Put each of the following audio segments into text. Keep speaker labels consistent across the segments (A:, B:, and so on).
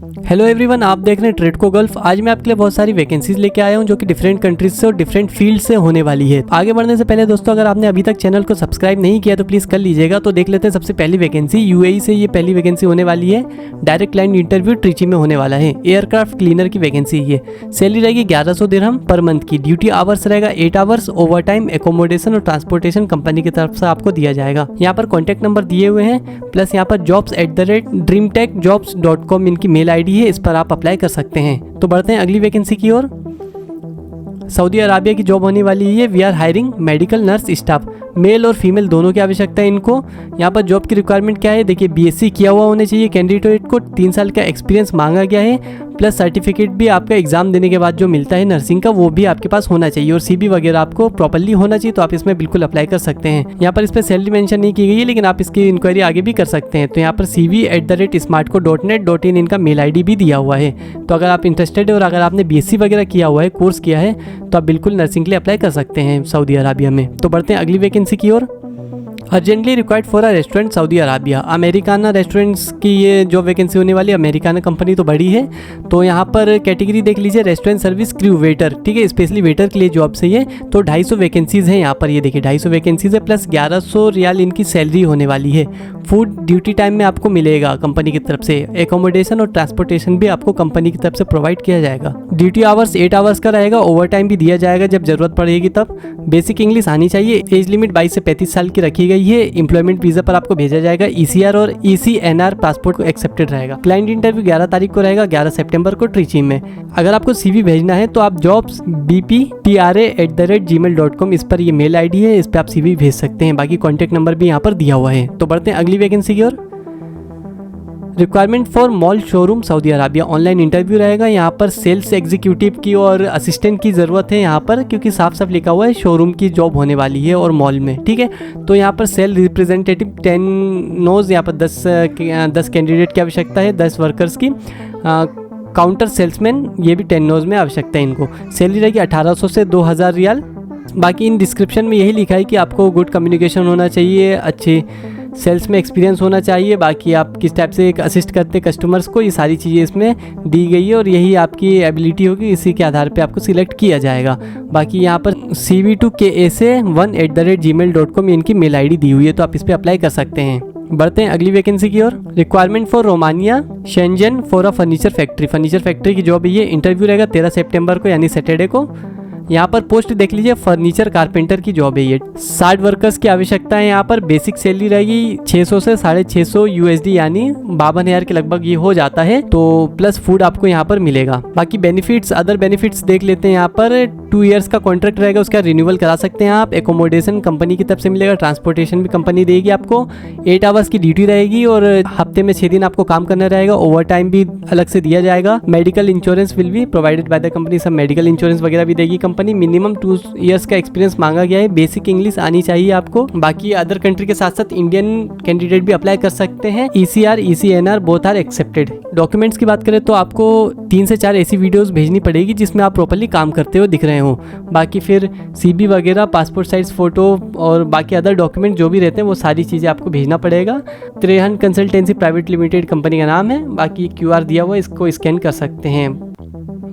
A: Hello everyone, आप देख रहे हैं ट्रेडको गल्फ। आज मैं आपके लिए बहुत सारी वैकेंसीज लेके आया हूं जो कि डिफरेंट कंट्रीज से और डिफरेंट फील्ड से होने वाली है। आगे बढ़ने से पहले दोस्तों, अगर आपने अभी तक चैनल को सब्सक्राइब नहीं किया तो प्लीज कर लीजिएगा। तो देख लेते हैं सबसे पहली वैकेंसी। यूएई से ये पहली वैकेंसी होने वाली है। डायरेक्ट क्लाइंट इंटरव्यू ट्रिची में होने वाला है। एयरक्राफ्ट क्लीनर की वैकेंसी है। सैलरी रहेगी 1100 दिरहम पर मंथ की। ड्यूटी आवर्स रहेगा 8 आवर्स। ओवर टाइम, एकोमोडेशन और ट्रांसपोर्टेशन कंपनी की तरफ से आपको दिया जाएगा। यहाँ पर कॉन्टैक्ट नंबर दिए हुए हैं, प्लस यहाँ पर jobs@dreamtechjobs.com इनकी मेल आईडी है, इस पर आप अप्लाई कर सकते हैं। तो बढ़ते हैं अगली वैकेंसी की ओर। सऊदी अराबिया की जॉब होने वाली है। We are hiring medical nurse staff, male और फीमेल दोनों की आवश्यकता है इनको। यहाँ पर जॉब की रिक्वायरमेंट क्या है, देखिए बीएससी किया हुआ होना चाहिए कैंडिडेट को। 3 साल का एक्सपीरियंस मांगा गया है, प्लस सर्टिफिकेट भी आपका एग्जाम देने के बाद जो मिलता है नर्सिंग का, वो भी आपके पास होना चाहिए। और सीबी वगैरह आपको प्रॉपर्ली होना चाहिए, तो आप इसमें बिल्कुल अप्लाई कर सकते हैं। यहाँ पर इस पर सैलरी मेंशन नहीं की गई है, लेकिन आप इसकी इंक्वायरी आगे भी कर सकते हैं। तो यहाँ पर cv@smartco.net.in इनका मेल आईडी भी दिया हुआ है। तो अगर आप इंटरेस्टेड है और अगर आपने बीएससी वगैरह किया हुआ है, कोर्स किया है, तो आप बिल्कुल नर्सिंग के लिए अप्लाई कर सकते हैं सऊदी अराबिया में। तो बढ़ते हैं अगली वैकेंसी की ओर। Urgently required for a restaurant Saudi Arabia. Americana restaurants की ये जो वैकेंसी होने वाली है। अमेरिकाना कंपनी तो बड़ी है, तो यहाँ पर कैटेगरी देख लीजिए, रेस्टोरेंट सर्विस क्रू वेटर, ठीक है, स्पेशली वेटर के लिए जॉब से ये। तो 250 वैकेंसीज हैं यहाँ पर, ये देखिए 250 वैकेंसीज है, प्लस 1100 रियाल इनकी सैलरी होने वाली है। फूड ड्यूटी टाइम में आपको मिलेगा कंपनी की तरफ से। एकोमोडेशन और ट्रांसपोर्टेशन भी आपको कंपनी की तरफ से प्रोवाइड किया जाएगा। ड्यूटी आवर्स 8 आवर्स का रहेगा। ओवर टाइम भी दिया जाएगा जब जरूरत पड़ेगी तब। बेसिक इंग्लिश आनी चाहिए। एज लिमिट 22 से 35 साल की रखी गई है। एम्प्लॉयमेंट वीजा पर आपको भेजा जाएगा। ईसीआर और ईसीएनआर पासपोर्ट को एक्सेप्टेड रहेगा। क्लाइंट इंटरव्यू 11 तारीख को रहेगा, 11 सितंबर को ट्रिची में। अगर आपको सीवी भेजना है तो आप jobsbptra@gmail.com इस पर ये मेल आईडी है, इस पर आप सीवी भेज सकते हैं। बाकी कॉन्टैक्ट नंबर भी यहाँ पर दिया हुआ है। तो बढ़ते हैं अगली वैकेंसी की ओर। Requirement for mall showroom Saudi Arabia. Online interview रहेगा। यहाँ पर सेल्स एग्जीक्यूटिव की और असिस्टेंट की ज़रूरत है यहाँ पर, क्योंकि साफ साफ लिखा हुआ है शोरूम की जॉब होने वाली है और मॉल में, ठीक है। तो यहाँ पर सेल रिप्रेजेंटेटिव 10 नोज, यहाँ पर 10 कैंडिडेट की आवश्यकता है, 10 वर्कर्स की। काउंटर सेल्समैन, ये भी 10 नोज में आवश्यकता है इनको। सैलरी रहेगी 1800 से 2000 रियाल। बाकी इन डिस्क्रिप्शन में यही लिखा है कि आपको गुड कम्युनिकेशन होना चाहिए, अच्छे सेल्स में एक्सपीरियंस होना चाहिए। बाकी आप किस टाइप से असिस्ट करते कस्टमर्स को, ये सारी चीज़ें इसमें दी गई है और यही आपकी एबिलिटी होगी, इसी के आधार पे आपको सिलेक्ट किया जाएगा। बाकी यहाँ पर cv2ksa1@gmail.com इनकी मेल आईडी दी हुई है, तो आप इस पर अप्लाई कर सकते हैं। बढ़ते हैं अगली वैकेंसी की ओर। Requirement for Romania Schengen for a furniture factory. Furniture factory की जॉब है ये। इंटरव्यू रहेगा 13 सितंबर को, यानी सैटरडे को। यहाँ पर पोस्ट देख लीजिए, फर्नीचर कारपेंटर की जॉब है ये। 60 वर्कर्स की आवश्यकता है यहाँ पर। बेसिक सैलरी रहेगी 600 से 650 USD, यानी 52,000 के लगभग ये हो जाता है। तो प्लस फूड आपको यहाँ पर मिलेगा। बाकी बेनिफिट्स, अदर बेनिफिट्स देख लेते हैं। यहाँ पर 2 ईयर्स का कॉन्ट्रैक्ट रहेगा, उसका रिन्यूअल करा सकते हैं आप। एकोमोडेशन कंपनी की तरफ से मिलेगा, ट्रांसपोर्टेशन भी कंपनी देगी आपको। 8 आवर्स की ड्यूटी रहेगी और हफ्ते में 6 दिन आपको काम करना रहेगा। ओवर टाइम भी अलग से दिया जाएगा। Medical insurance will be provided by the company, सब मेडिकल इंश्योरेंस वगैरह भी देगी कंपनी। मिनिमम 2 ईयर्स का एक्सपीरियंस मांगा गया है। बेसिक इंग्लिश आनी चाहिए आपको। बाकी अदर कंट्री के साथ साथ इंडियन कैंडिडेट भी अप्लाई कर सकते हैं। ECR ECNR both are accepted. Documents की बात करें तो आपको 3 से 4 ऐसी वीडियोस भेजनी पड़ेगी जिसमें आप प्रॉपर्ली काम करते हुए दिख रहे हो। बाकी फिर CB वगैरह, पासपोर्ट साइज फोटो और बाकी अदर डॉक्यूमेंट जो भी रहते हैं वो सारी चीज़ें आपको भेजना पड़ेगा। Trehan consultancy private limited company का नाम है। बाकी QR दिया हुआ है, इसको स्कैन कर सकते हैं।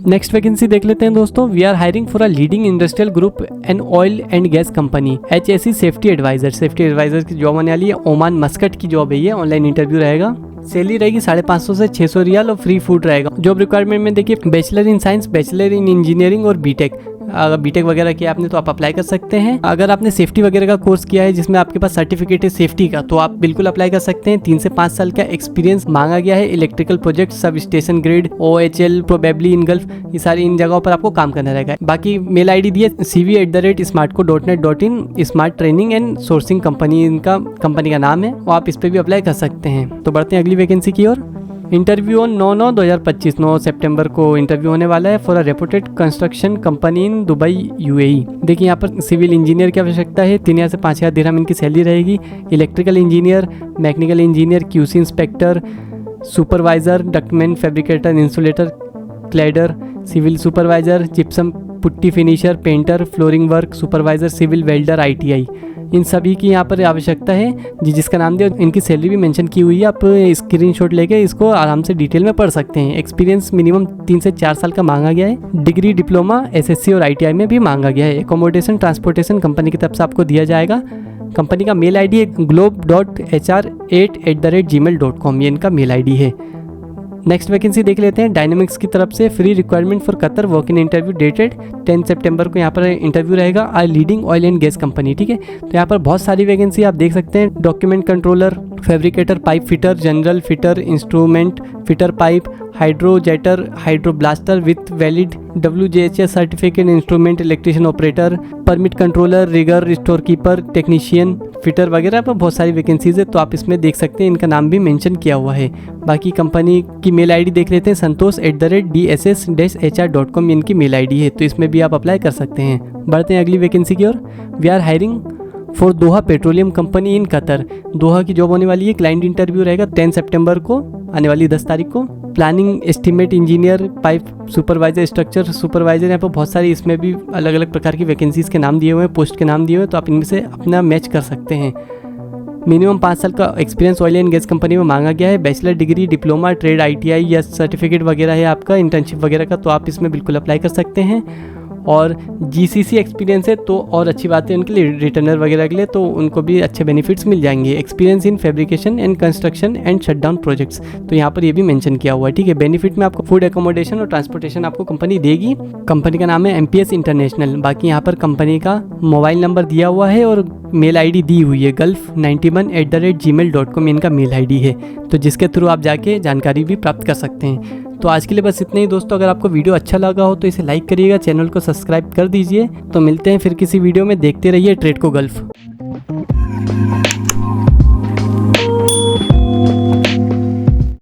A: नेक्स्ट वैकेंसी देख लेते हैं दोस्तों। We are hiring for a leading industrial group and oil and gas company. HSE safety advisor. Safety advisor की जॉब आने वाली है। ओमान मस्कट की जॉब है ये। ऑनलाइन इंटरव्यू रहेगा। सैलरी रहेगी 550 से 600 रियाल और फ्री फूड रहेगा। जॉब रिक्वायरमेंट में देखिए, bachelor in science, bachelor in engineering और बीटेक। अगर बीटेक वगैरह किया आपने तो आप अप्लाई कर सकते हैं। अगर आपने सेफ्टी वगैरह का कोर्स किया है जिसमें आपके पास सर्टिफिकेट है सेफ्टी का, तो आप बिल्कुल अप्लाई कर सकते हैं। 3 से 5 साल का एक्सपीरियंस मांगा गया है। Electrical project, sub station grid, OHL, probably in gulf, ये सारी इन जगहों पर आपको काम करना रहेगा। बाकी मेल आईडी दिए cv@smartco.net.in। Smart training and sourcing company इनका कंपनी का नाम है, और आप इस पर भी अप्लाई कर सकते हैं। तो बढ़ते हैं अगली वैकेंसी की ओर। इंटरव्यू ऑन 9/9/2025, 9 सितंबर को इंटरव्यू होने वाला है for a reputed construction company in Dubai UAE। देखिए यहाँ पर सिविल इंजीनियर की आवश्यकता है। 3000 से 5000 दिरहम इनकी सैलरी रहेगी। Electrical engineer, mechanical engineer, QC inspector, supervisor, ductman, fabricator, insulator, cladder, civil supervisor, gypsum putty finisher, painter, flooring work supervisor, civil welder, ITI। इन सभी की यहाँ पर आवश्यकता है जिसका नाम दिया, इनकी सैलरी भी मेंशन की हुई है। आप स्क्रीनशॉट लेके इसको आराम से डिटेल में पढ़ सकते हैं। एक्सपीरियंस मिनिमम 3 से 4 साल का मांगा गया है। डिग्री, डिप्लोमा, SSC और ITI में भी मांगा गया है। एकोमोडेशन, ट्रांसपोर्टेशन कंपनी की तरफ से आपको दिया जाएगा। कंपनी का मेल ID है globe.hr8@gmail.com, ये इनका मेल ID है। नेक्स्ट वैकेंसी देख लेते हैं। डायनेमिक्स की तरफ से free requirement for Qatar, walk in interview dated 10 सितंबर को यहाँ पर इंटरव्यू रहेगा। A leading oil and gas company, ठीक है। तो यहाँ पर बहुत सारी वैकेंसी आप देख सकते हैं। Document controller, fabricator, pipe fitter, general fitter, instrument fitter, pipe, hydrojetter, hydroblaster with valid WJHS certificate, instrument electrician operator, permit controller, rigger, store keeper, technician, fitter वगैरह पर बहुत सारी वैकेंसीज है। तो आप इसमें देख सकते हैं, इनका नाम भी मेंशन किया हुआ है। बाकी कंपनी की मेल ID देख लेते हैं। santosh@dss-hr.com इनकी मेल ID है, तो इसमें भी आप अप्लाई कर सकते हैं। बढ़ते हैं अगली वैकेंसी की ओर। We are hiring for Doha petroleum company in Qatar. Doha की जॉब होने वाली है। क्लाइंट इंटरव्यू रहेगा 10 सितंबर को, आने वाली 10 तारीख को। Planning estimate engineer, pipe supervisor, structure supervisor, यहाँ पर बहुत सारी इसमें भी अलग अलग प्रकार की वैकेंसीज के नाम दिए हुए हैं, पोस्ट के नाम दिए हुए हैं। तो आप इनमें से अपना मैच कर सकते हैं। मिनिमम 5 साल का experience oil and gas company में मांगा गया है। Bachelor degree, diploma, trade, ITI या सर्टिफिकेट वगैरह है आपका, इंटर्नशिप वगैरह का, तो आप इसमें बिल्कुल अप्लाई कर सकते हैं। और GCC एक्सपीरियंस है तो और अच्छी बात है उनके लिए, रिटर्नर वगैरह के लिए, तो उनको भी अच्छे बेनिफिट्स मिल जाएंगे। Experience in fabrication and construction and shutdown projects, तो यहाँ पर ये भी मेंशन किया हुआ है, ठीक है। बेनिफिट में आपको फूड, एकोमोडेशन और ट्रांसपोर्टेशन आपको कंपनी देगी। कंपनी का नाम है MPS इंटरनेशनल। बाकी यहाँ पर कंपनी का मोबाइल नंबर दिया हुआ है और मेल ID दी हुई है gulf91@gmail.com इनका मेल ID है, तो जिसके थ्रू आप जाके जानकारी भी प्राप्त कर सकते हैं। तो आज के लिए बस इतना ही दोस्तों। अगर आपको वीडियो अच्छा लगा हो तो इसे लाइक करिएगा, चैनल को सब्सक्राइब कर दीजिए। तो मिलते हैं फिर किसी वीडियो में। देखते रहिए ट्रेड को गल्फ।